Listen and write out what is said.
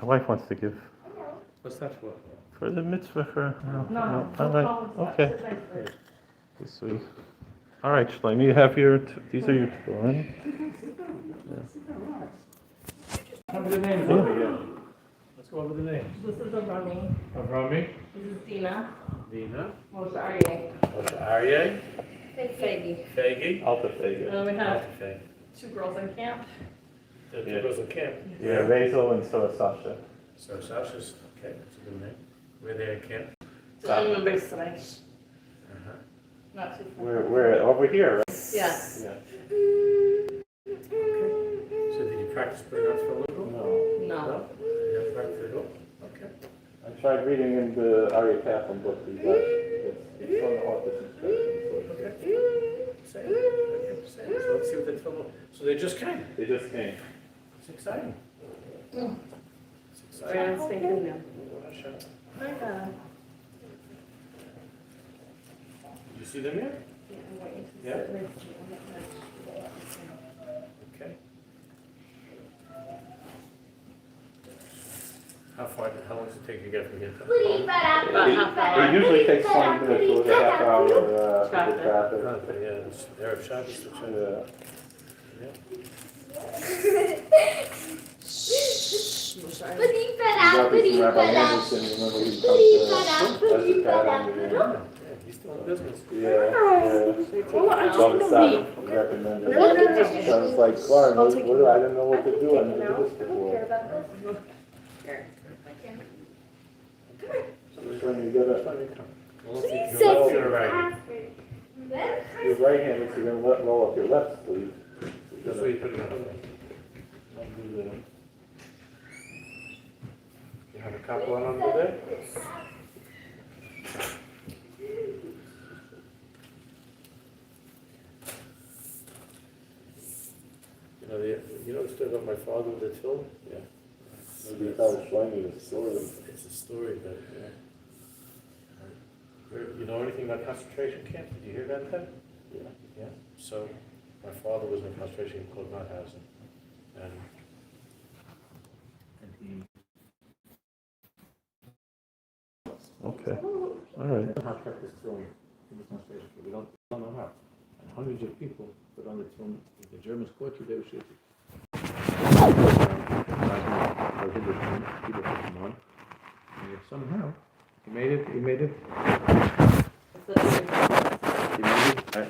My wife wants to give. What's that for? For the mitzvah for... No. All right, okay. Sweet. All right, Shlomo, you have your... These are your Tefillin. Come with the names over here. Let's go over the names. This is Avrami. Avrami. This is Dina. Dina. Moshe Aryeh. Moshe Aryeh. Fegi. Fegi. Alta Fega. And then we have Fegi. 2 girls in camp. The two girls in camp. Yeah, Basil and so is Sasha. So Sasha's, okay, that's a good name. Where they in camp? And the big today. Uh-huh. Not too far. We're over here, right? Yes. Yeah. So did you practice putting on for a little? No. No. You didn't practice at all? Okay. I tried reading in the Aryeh Kaplan book, but it's on the autism spectrum. Okay. Say it. Say it. So let's see what they told. So they just came. They just came. It's exciting. Mm. It's Brand exciting. spanking new. Did you see them yet? Yeah, I'm waiting to Yeah? sit next to you. Okay. How long does it take to get from here to home? About half hour. It usually takes 20 minutes with a half hour with Traffic. traffic. Yeah, it's Arab Shabbos. Yeah. Moshe Aryeh. Rabbi Anderson, remember he comes to Yeah, he's still in business. recommended. So I was like, Clark, what do I didn't know what to do. I never did this before. So when you get You're right. your right hand, so you're going to roll up your left sleeve. That's why you put it on. You have a couple on over there? You know the story about my father with the tefillin? Yeah. Maybe you tell Shlomi the story. It's a story, but yeah. You know anything about concentration camp? Did you hear about that? Yeah. Yeah. So my father was in a concentration camp called Mauthausen, and he. Okay. All right. How kept this throwing in the concentration camp? We don't know how. And hundreds of people put on the throne. The Germans caught you, they were shooting. People put them on. And yet somehow he made it. It's the- He made it.